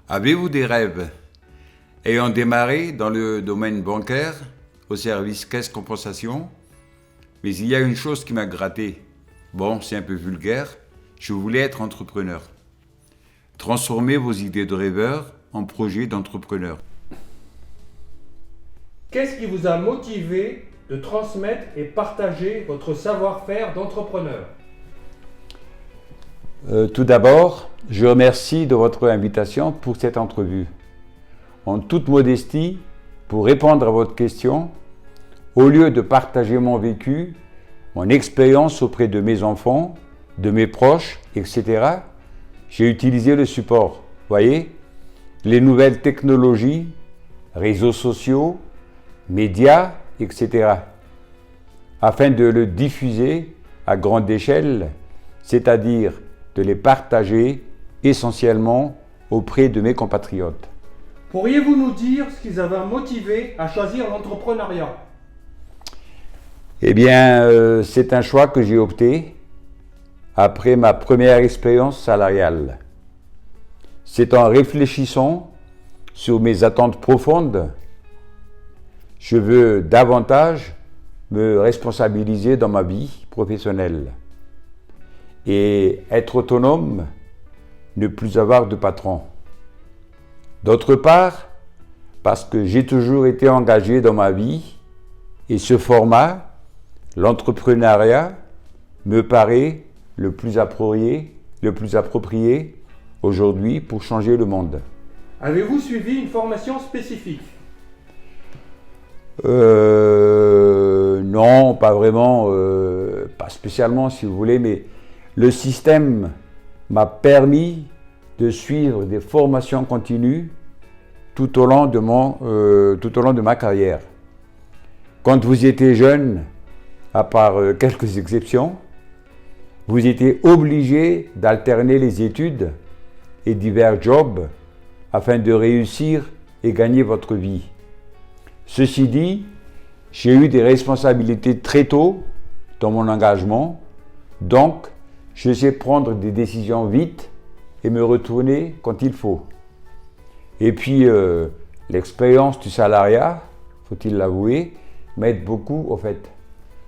Avez-vous des rêves? Ayant démarré dans le domaine bancaire, au service caisse compensation, mais il y a une chose qui m'a gratté. Bon, c'est un peu vulgaire, je voulais être entrepreneur. Transformer vos idées de rêveur en projets d'entrepreneur. Qu'est-ce qui vous a motivé de transmettre et partager votre savoir-faire d'entrepreneur? Tout d'abord, je remercie de votre invitation pour cette entrevue. En toute modestie, pour répondre à votre question, au lieu de partager mon vécu, mon expérience auprès de mes enfants, de mes proches, etc., j'ai utilisé le support. Voyez, les nouvelles technologies, réseaux sociaux, médias, etc., afin de le diffuser à grande échelle, c'est-à-dire de les partager essentiellement auprès de mes compatriotes. Pourriez-vous nous dire ce qui vous a motivé à choisir l'entrepreneuriat? Eh bien, c'est un choix que j'ai opté après ma première expérience salariale. C'est en réfléchissant sur mes attentes profondes, je veux davantage me responsabiliser dans ma vie professionnelle et être autonome, ne plus avoir de patron. D'autre part, parce que j'ai toujours été engagé dans ma vie et ce format, l'entrepreneuriat, me paraît le plus approprié aujourd'hui pour changer le monde. Avez-vous suivi une formation spécifique? Non, pas vraiment, pas spécialement si vous voulez, mais le système m'a permis de suivre des formations continues tout au long de ma carrière. Quand vous étiez jeune, à part quelques exceptions, vous étiez obligé d'alterner les études et divers jobs afin de réussir et gagner votre vie. Ceci dit, j'ai eu des responsabilités très tôt dans mon engagement, donc je sais prendre des décisions vite et me retourner quand il faut. Et puis, l'expérience du salariat, faut-il l'avouer, m'aide beaucoup au fait.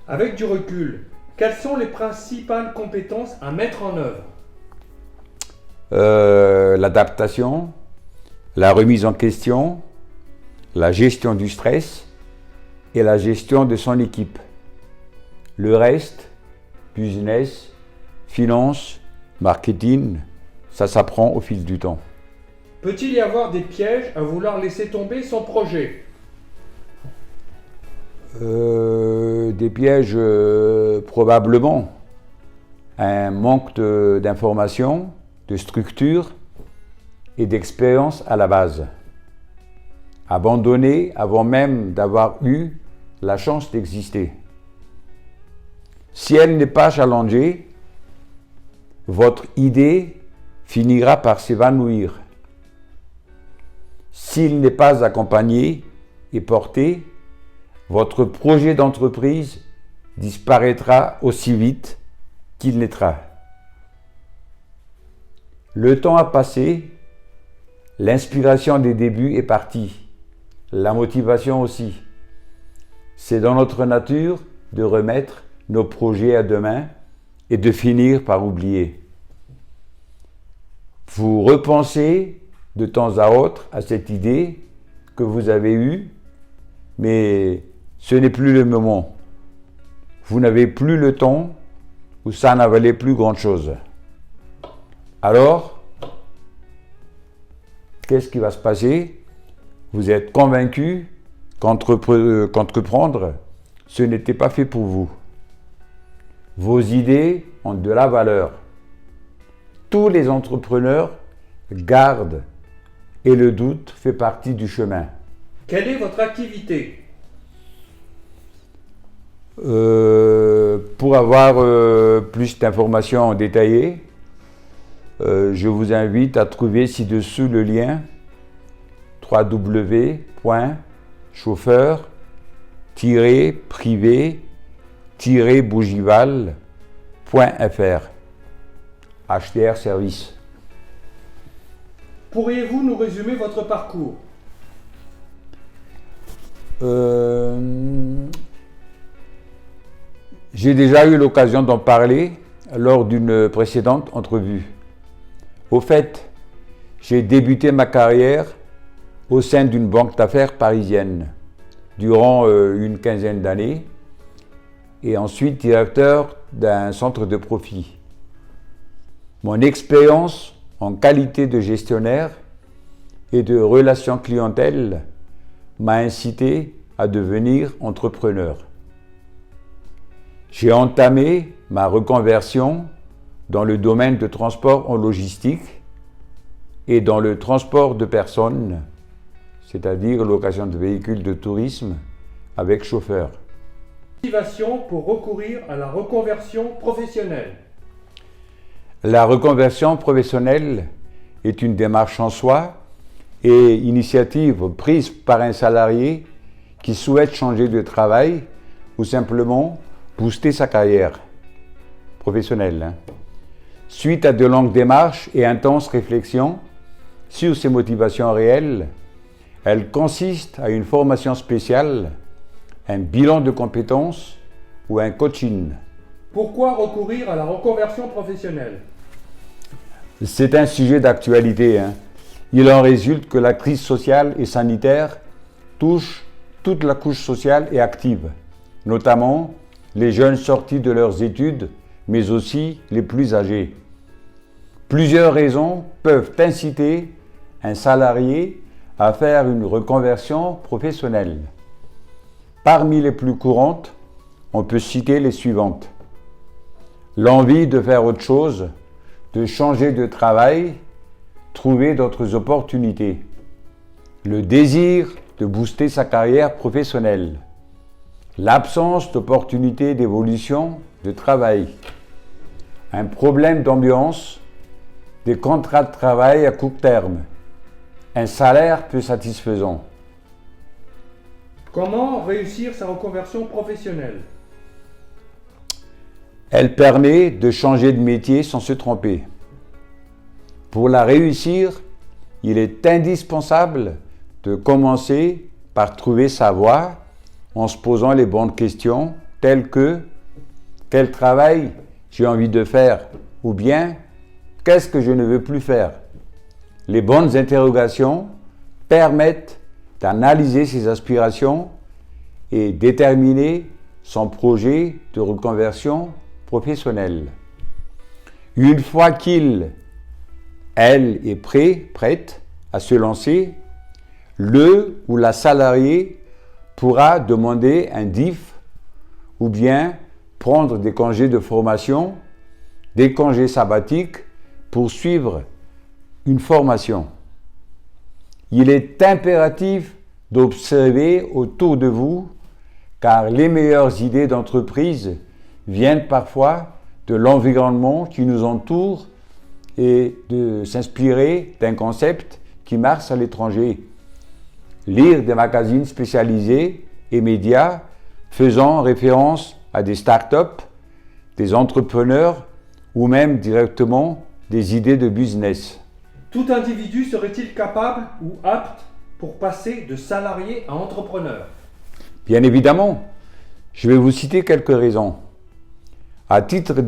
Avec du recul, quelles sont les principales compétences à mettre en œuvre? L'adaptation, la remise en question, la gestion du stress et la gestion de son équipe. Le reste, business, finance, marketing, ça s'apprend au fil du temps. Peut-il y avoir des pièges à vouloir laisser tomber son projet? Des pièges, probablement. Un manque d'informations, de structure et d'expérience à la base. Abandonner avant même d'avoir eu la chance d'exister. Si elle n'est pas challengée, votre idée finira par s'évanouir. S'il n'est pas accompagné et porté, votre projet d'entreprise disparaîtra aussi vite qu'il naîtra. Le temps a passé, l'inspiration des débuts est partie, la motivation aussi. C'est dans notre nature de remettre nos projets à demain et de finir par oublier. Vous repensez de temps à autre à cette idée que vous avez eue, mais ce n'est plus le moment. Vous n'avez plus le temps ou ça n'en valait plus grand-chose. Alors, qu'est-ce qui va se passer? Vous êtes convaincu qu'entreprendre, ce n'était pas fait pour vous. Vos idées ont de la valeur. Tous les entrepreneurs gardent et le doute fait partie du chemin. Quelle est votre activité? Pour avoir plus d'informations détaillées, je vous invite à trouver ci-dessous le lien www.chauffeur-privé-bougival.fr HDR Service. Pourriez-vous nous résumer votre parcours? J'ai déjà eu l'occasion d'en parler lors d'une précédente entrevue. Au fait, j'ai débuté ma carrière au sein d'une banque d'affaires parisienne durant une quinzaine d'années et ensuite directeur d'un centre de profit. Mon expérience en qualité de gestionnaire et de relation clientèle m'a incité à devenir entrepreneur. J'ai entamé ma reconversion dans le domaine de transport en logistique et dans le transport de personnes, c'est-à-dire location de véhicules de tourisme avec chauffeur. Motivation pour recourir à la reconversion professionnelle. La reconversion professionnelle est une démarche en soi et initiative prise par un salarié qui souhaite changer de travail ou simplement booster sa carrière professionnelle. Suite à de longues démarches et intenses réflexions sur ses motivations réelles, elle consiste à une formation spéciale, un bilan de compétences ou un coaching. Pourquoi recourir à la reconversion professionnelle? C'est un sujet d'actualité. Il en résulte que la crise sociale et sanitaire touche toute la couche sociale et active, notamment les jeunes sortis de leurs études, mais aussi les plus âgés. Plusieurs raisons peuvent inciter un salarié à faire une reconversion professionnelle. Parmi les plus courantes, on peut citer les suivantes. L'envie de faire autre chose, de changer de travail, trouver d'autres opportunités. Le désir de booster sa carrière professionnelle. L'absence d'opportunités d'évolution de travail. Un problème d'ambiance, des contrats de travail à court terme. Un salaire peu satisfaisant. Comment réussir sa reconversion professionnelle? Elle permet de changer de métier sans se tromper. Pour la réussir, il est indispensable de commencer par trouver sa voie en se posant les bonnes questions telles que quel travail j'ai envie de faire ou bien qu'est-ce que je ne veux plus faire. Les bonnes interrogations permettent d'analyser ses aspirations et déterminer son projet de reconversion professionnelle. Une fois qu'il, elle est prête à se lancer, le ou la salariée pourra demander un DIF ou bien prendre des congés de formation, des congés sabbatiques pour suivre une formation. Il est impératif d'observer autour de vous car les meilleures idées d'entreprise viennent parfois de l'environnement qui nous entoure et de s'inspirer d'un concept qui marche à l'étranger. Lire des magazines spécialisés et médias faisant référence à des startups, des entrepreneurs ou même directement des idées de business. Tout individu serait-il capable ou apte pour passer de salarié à entrepreneur? Bien évidemment, je vais vous citer quelques raisons. À titre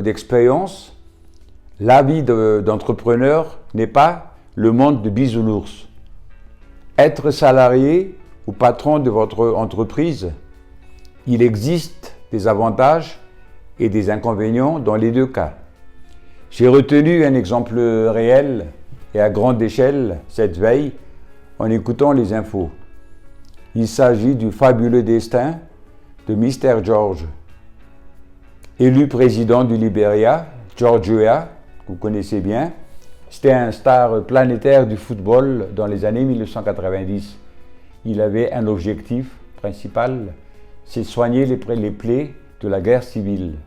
d'expérience, la vie d'entrepreneur n'est pas le monde de bisounours. Être salarié ou patron de votre entreprise, il existe des avantages et des inconvénients dans les deux cas. J'ai retenu un exemple réel et à grande échelle cette veille en écoutant les infos. Il s'agit du fabuleux destin de Mr. George. Élu président du Libéria, George Weah, que vous connaissez bien, c'était un star planétaire du football dans les années 1990. Il avait un objectif principal, c'est soigner les plaies de la guerre civile.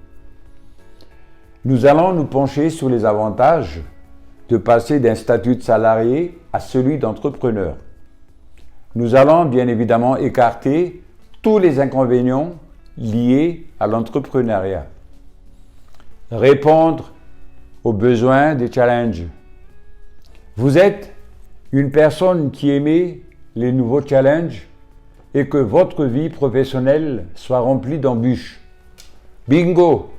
Nous allons nous pencher sur les avantages de passer d'un statut de salarié à celui d'entrepreneur. Nous allons bien évidemment écarter tous les inconvénients liés à l'entrepreneuriat. Répondre aux besoins des challenges. Vous êtes une personne qui aimait les nouveaux challenges et que votre vie professionnelle soit remplie d'embûches. Bingo!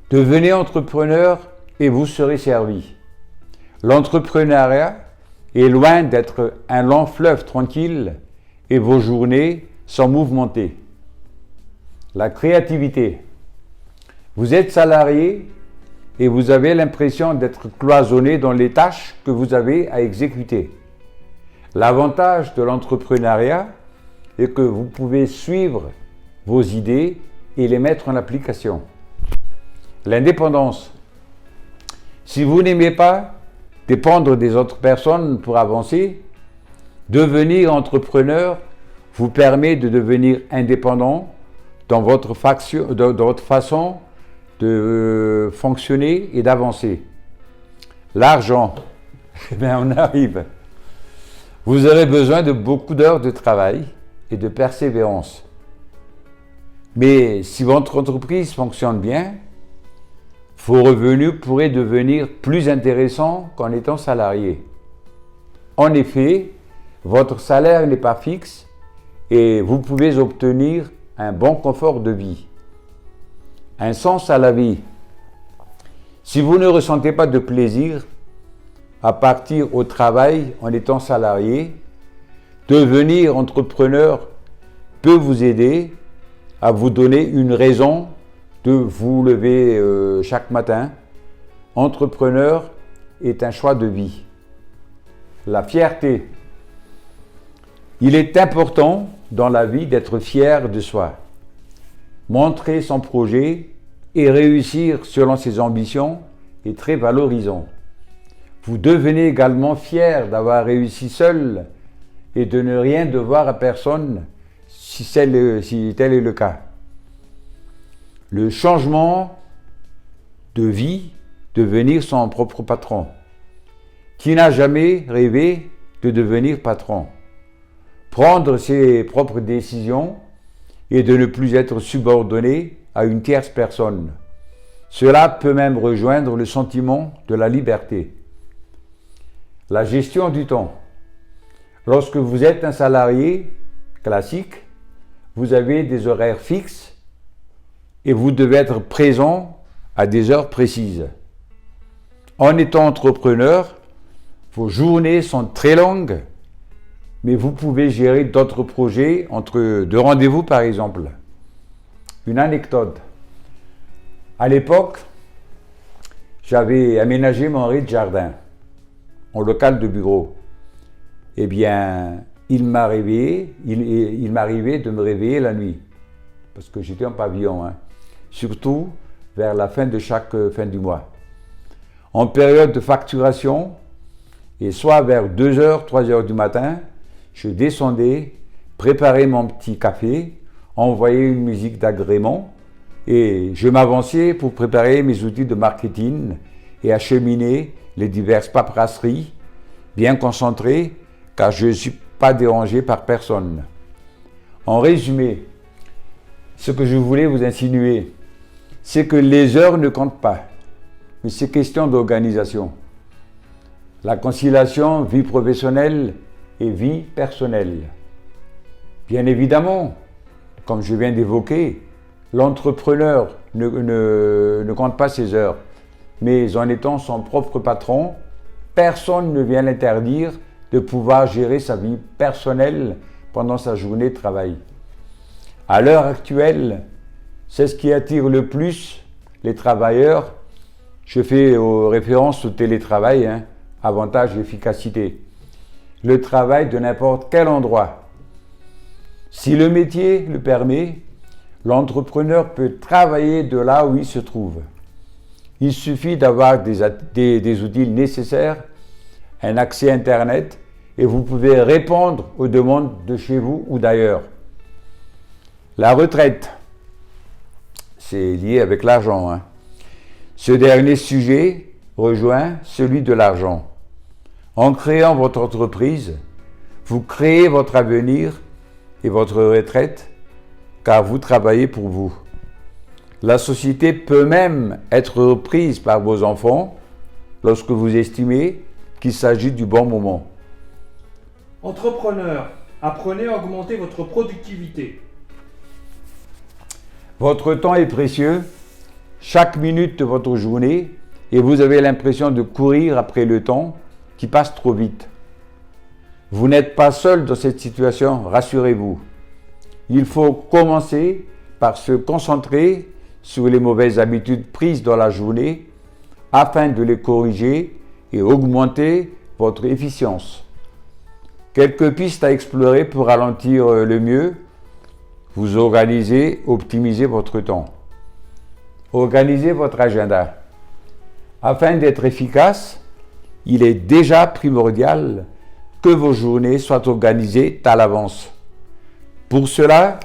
Devenez entrepreneur et vous serez servi. L'entrepreneuriat est loin d'être un long fleuve tranquille et vos journées sont mouvementées. La créativité. Vous êtes salarié et vous avez l'impression d'être cloisonné dans les tâches que vous avez à exécuter. L'avantage de l'entrepreneuriat est que vous pouvez suivre vos idées et les mettre en application. L'indépendance. Si vous n'aimez pas dépendre des autres personnes pour avancer, devenir entrepreneur vous permet de devenir indépendant dans votre façon de fonctionner et d'avancer. L'argent, eh bien on arrive. Vous aurez besoin de beaucoup d'heures de travail et de persévérance. Mais si votre entreprise fonctionne bien, vos revenus pourraient devenir plus intéressants qu'en étant salarié. En effet, votre salaire n'est pas fixe et vous pouvez obtenir un bon confort de vie. Un sens à la vie. Si vous ne ressentez pas de plaisir à partir au travail en étant salarié, devenir entrepreneur peut vous aider à vous donner une raison de vous lever chaque matin. Entrepreneur est un choix de vie. La fierté. Il est important dans la vie d'être fier de soi. Montrer son projet et réussir selon ses ambitions est très valorisant. Vous devenez également fier d'avoir réussi seul et de ne rien devoir à personne si tel est le cas. Le changement de vie, devenir son propre patron. Qui n'a jamais rêvé de devenir patron? Prendre ses propres décisions et de ne plus être subordonné à une tierce personne. Cela peut même rejoindre le sentiment de la liberté. La gestion du temps. Lorsque vous êtes un salarié classique, vous avez des horaires fixes et vous devez être présent à des heures précises. En étant entrepreneur, vos journées sont très longues, mais vous pouvez gérer d'autres projets entre deux rendez-vous par exemple. Une anecdote. À l'époque, j'avais aménagé mon rez-de-jardin en local de bureau. Eh bien, il m'arrivait de me réveiller la nuit, parce que j'étais en pavillon, surtout vers la fin de chaque fin du mois. En période de facturation, et soit vers 2h, 3h du matin, je descendais, préparais mon petit café, envoyais une musique d'agrément et je m'avançais pour préparer mes outils de marketing et acheminer les diverses paperasseries, bien concentré car je ne suis pas dérangé par personne. En résumé, ce que je voulais vous insinuer, c'est que les heures ne comptent pas, mais c'est question d'organisation. La conciliation vie professionnelle et vie personnelle. Bien évidemment, comme je viens d'évoquer, l'entrepreneur ne compte pas ses heures, mais en étant son propre patron, personne ne vient l'interdire de pouvoir gérer sa vie personnelle pendant sa journée de travail. À l'heure actuelle, c'est ce qui attire le plus les travailleurs. Je fais référence au télétravail, avantage et efficacité. Le travail de n'importe quel endroit. Si le métier le permet, l'entrepreneur peut travailler de là où il se trouve. Il suffit d'avoir des outils nécessaires, un accès Internet, et vous pouvez répondre aux demandes de chez vous ou d'ailleurs. La retraite, c'est lié avec l'argent. Ce dernier sujet rejoint celui de l'argent. En créant votre entreprise, vous créez votre avenir et votre retraite, car vous travaillez pour vous. La société peut même être reprise par vos enfants lorsque vous estimez qu'il s'agit du bon moment. Entrepreneur, apprenez à augmenter votre productivité. Votre temps est précieux, chaque minute de votre journée, et vous avez l'impression de courir après le temps qui passe trop vite. Vous n'êtes pas seul dans cette situation, rassurez-vous. Il faut commencer par se concentrer sur les mauvaises habitudes prises dans la journée afin de les corriger et augmenter votre efficience. Quelques pistes à explorer pour ralentir le mieux. Vous organisez, optimisez votre temps. Organisez votre agenda. Afin d'être efficace, il est déjà primordial que vos journées soient organisées à l'avance. Pour cela,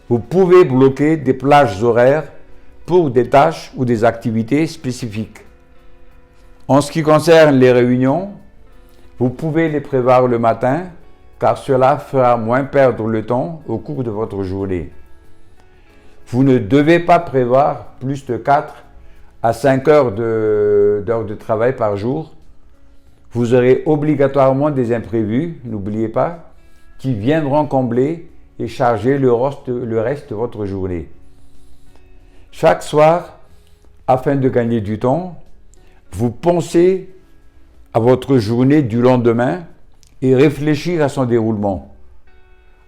vous pouvez bloquer des plages horaires pour des tâches ou des activités spécifiques. En ce qui concerne les réunions, vous pouvez les prévoir le matin car cela fera moins perdre le temps au cours de votre journée. Vous ne devez pas prévoir plus de 4 à 5 heures de travail par jour. Vous aurez obligatoirement des imprévus, n'oubliez pas, qui viendront combler et charger le reste de votre journée. Chaque soir, afin de gagner du temps, vous pensez à votre journée du lendemain et réfléchir à son déroulement.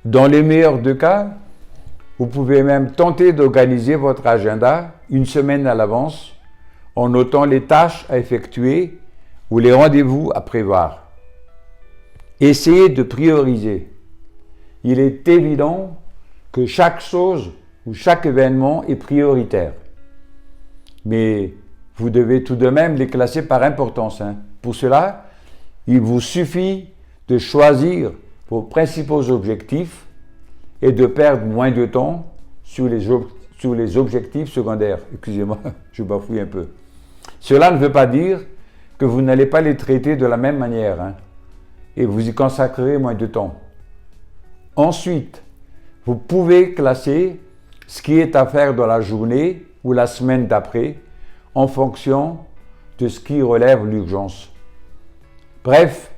Dans les meilleurs des cas, vous pouvez même tenter d'organiser votre agenda une semaine à l'avance en notant les tâches à effectuer ou les rendez-vous à prévoir. Essayez de prioriser. Il est évident que chaque chose ou chaque événement est prioritaire. Mais vous devez tout de même les classer par importance. Pour cela, il vous suffit de choisir vos principaux objectifs et de perdre moins de temps sur les objectifs secondaires. Excusez-moi, je bafouille un peu. Cela ne veut pas dire que vous n'allez pas les traiter de la même manière et vous y consacrerez moins de temps. Ensuite, vous pouvez classer ce qui est à faire dans la journée ou la semaine d'après en fonction de ce qui relève l'urgence. Bref,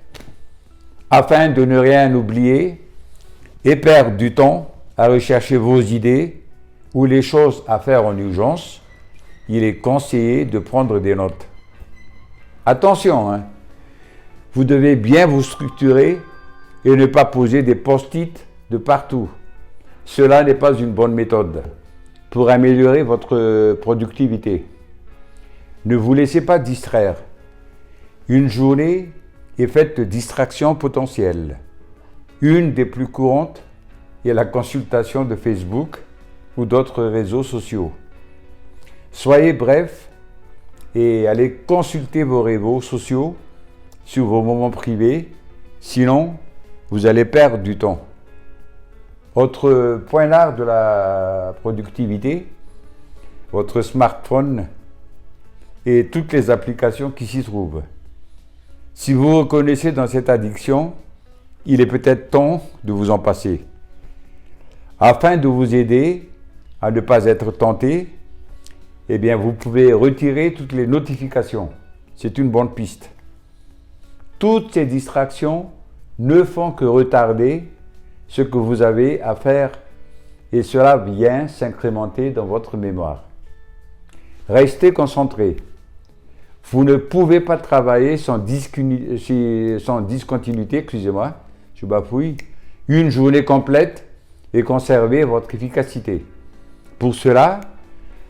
afin de ne rien oublier et perdre du temps à rechercher vos idées ou les choses à faire en urgence, il est conseillé de prendre des notes. Attention, vous devez bien vous structurer et ne pas poser des post-it de partout. Cela n'est pas une bonne méthode pour améliorer votre productivité. Ne vous laissez pas distraire. Une journée est faite de distractions potentielles. Une des plus courantes est la consultation de Facebook ou d'autres réseaux sociaux. Soyez bref et allez consulter vos réseaux sociaux sur vos moments privés, sinon vous allez perdre du temps. Autre point d'art de la productivité, votre smartphone et toutes les applications qui s'y trouvent. Si vous vous reconnaissez dans cette addiction, il est peut-être temps de vous en passer. Afin de vous aider à ne pas être tenté, vous pouvez retirer toutes les notifications. C'est une bonne piste. Toutes ces distractions ne font que retarder ce que vous avez à faire et cela vient s'incrémenter dans votre mémoire. Restez concentré. Vous ne pouvez pas travailler sans discontinuité, je bafouille, une journée complète et conserver votre efficacité. Pour cela,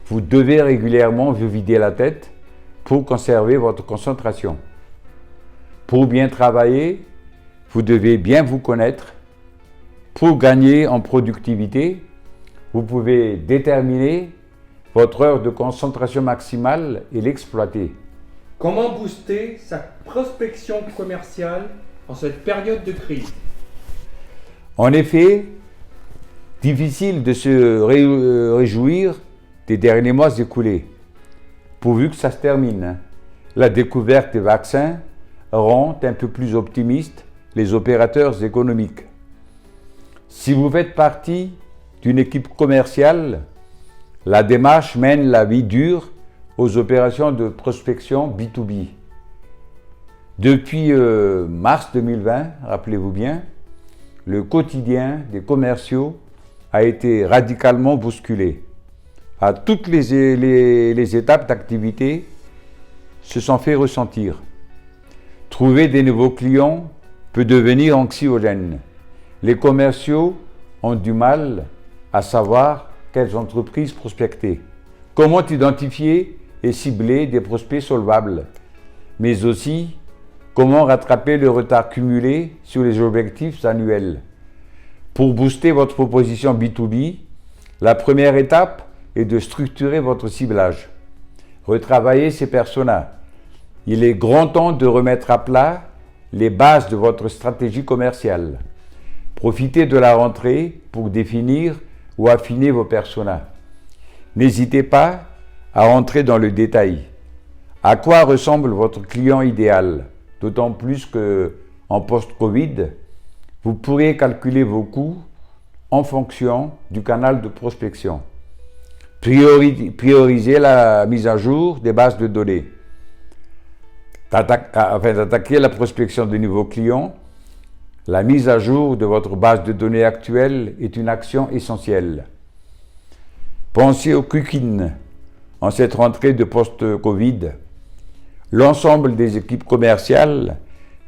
vous devez régulièrement vous vider la tête pour conserver votre concentration. Pour bien travailler, vous devez bien vous connaître. Pour gagner en productivité, vous pouvez déterminer votre heure de concentration maximale et l'exploiter. Comment booster sa prospection commerciale en cette période de crise? En effet, difficile de se réjouir des derniers mois écoulés, pourvu que ça se termine. La découverte des vaccins rend un peu plus optimistes les opérateurs économiques. Si vous faites partie d'une équipe commerciale, la démarche mène la vie dure aux opérations de prospection B2B. Depuis mars 2020, rappelez-vous bien, le quotidien des commerciaux a été radicalement bousculé. À toutes les étapes d'activité se sont fait ressentir. Trouver des nouveaux clients peut devenir anxiogène. Les commerciaux ont du mal à savoir quelles entreprises prospecter. Comment identifier et cibler des prospects solvables, mais aussi comment rattraper le retard cumulé sur les objectifs annuels. Pour booster votre proposition B2B, la première étape est de structurer votre ciblage. Retravailler ces personas. Il est grand temps de remettre à plat les bases de votre stratégie commerciale. Profitez de la rentrée pour définir ou affiner vos personas. N'hésitez pas à rentrer dans le détail. À quoi ressemble votre client idéal? D'autant plus qu'en post-Covid, vous pourrez calculer vos coûts en fonction du canal de prospection. Priorisez la mise à jour des bases de données. Afin d'attaquer la prospection de nouveaux clients, la mise à jour de votre base de données actuelle est une action essentielle. Pensez au Quick-in en cette rentrée de post-Covid. L'ensemble des équipes commerciales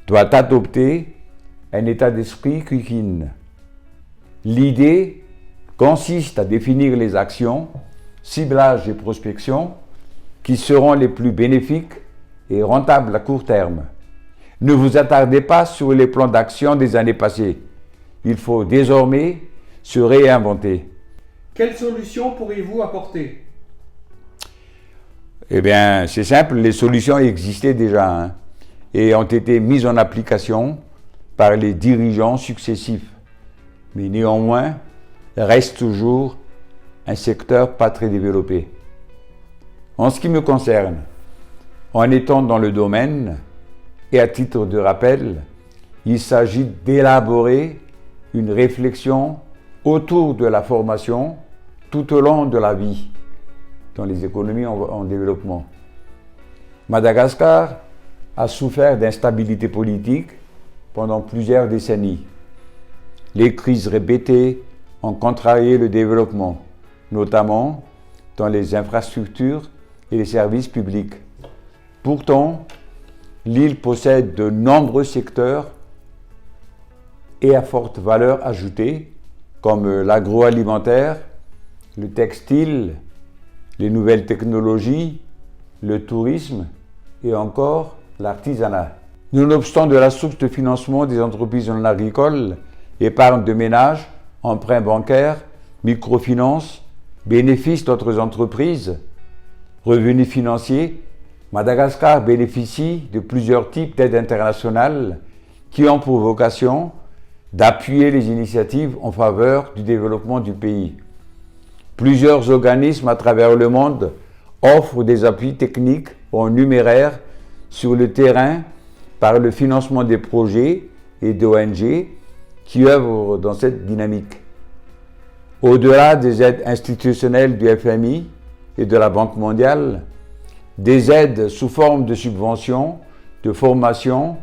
doit adopter un état d'esprit Quick-in. L'idée consiste à définir les actions, ciblage et prospection qui seront les plus bénéfiques et rentables à court terme. Ne vous attardez pas sur les plans d'action des années passées. Il faut désormais se réinventer. Quelles solutions pourriez-vous apporter? Eh bien, c'est simple, les solutions existaient déjà et ont été mises en application par les dirigeants successifs. Mais néanmoins, reste toujours un secteur pas très développé. En ce qui me concerne, en étant dans le domaine, et à titre de rappel, il s'agit d'élaborer une réflexion autour de la formation tout au long de la vie dans les économies en développement. Madagascar a souffert d'instabilité politique pendant plusieurs décennies. Les crises répétées ont contrarié le développement, notamment dans les infrastructures et les services publics. Pourtant, l'île possède de nombreux secteurs et à forte valeur ajoutée, comme l'agroalimentaire, le textile, les nouvelles technologies, le tourisme et encore l'artisanat. Nonobstant de la source de financement des entreprises non agricoles, épargne de ménage, emprunts bancaires, microfinance, bénéfices d'autres entreprises, revenus financiers, Madagascar bénéficie de plusieurs types d'aides internationales qui ont pour vocation d'appuyer les initiatives en faveur du développement du pays. Plusieurs organismes à travers le monde offrent des appuis techniques en numéraire sur le terrain par le financement des projets et d'ONG qui œuvrent dans cette dynamique. Au-delà des aides institutionnelles du FMI et de la Banque mondiale, des aides sous forme de subventions, de formation,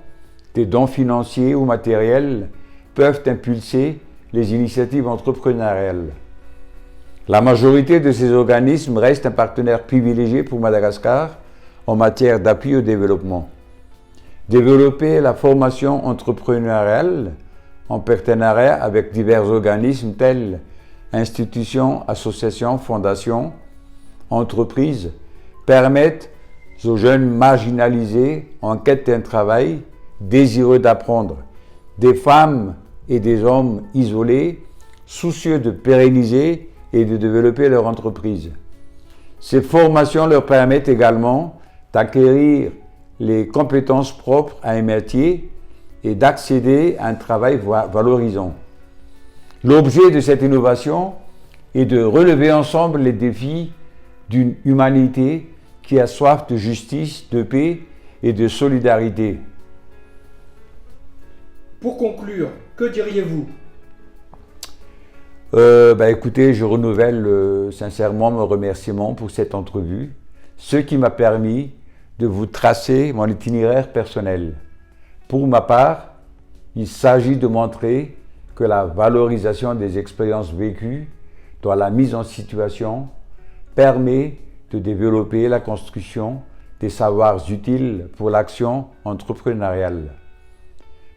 des dons financiers ou matériels peuvent impulser les initiatives entrepreneuriales. La majorité de ces organismes restent un partenaire privilégié pour Madagascar en matière d'appui au développement. Développer la formation entrepreneuriale en partenariat avec divers organismes tels institutions, associations, fondations, entreprises permettent aux jeunes marginalisés en quête d'un travail, désireux d'apprendre, des femmes et des hommes isolés, soucieux de pérenniser et de développer leur entreprise. Ces formations leur permettent également d'acquérir les compétences propres à un métier et d'accéder à un travail valorisant. L'objet de cette innovation est de relever ensemble les défis d'une humanité qui a soif de justice, de paix et de solidarité. Pour conclure, que diriez-vous? Écoutez, je renouvelle sincèrement mes remerciements pour cette entrevue, ce qui m'a permis de vous tracer mon itinéraire personnel. Pour ma part, il s'agit de montrer que la valorisation des expériences vécues dans la mise en situation permet de développer la construction des savoirs utiles pour l'action entrepreneuriale.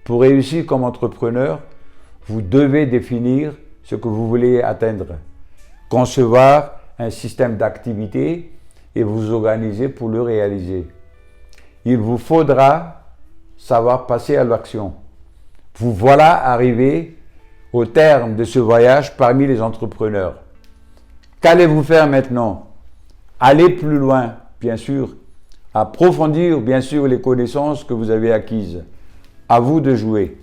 Pour réussir comme entrepreneur, vous devez définir ce que vous voulez atteindre, concevoir un système d'activité et vous organiser pour le réaliser. Il vous faudra savoir passer à l'action. Vous voilà arrivé au terme de ce voyage parmi les entrepreneurs. Qu'allez-vous faire maintenant? Aller plus loin, bien sûr. Approfondir, bien sûr, les connaissances que vous avez acquises. À vous de jouer.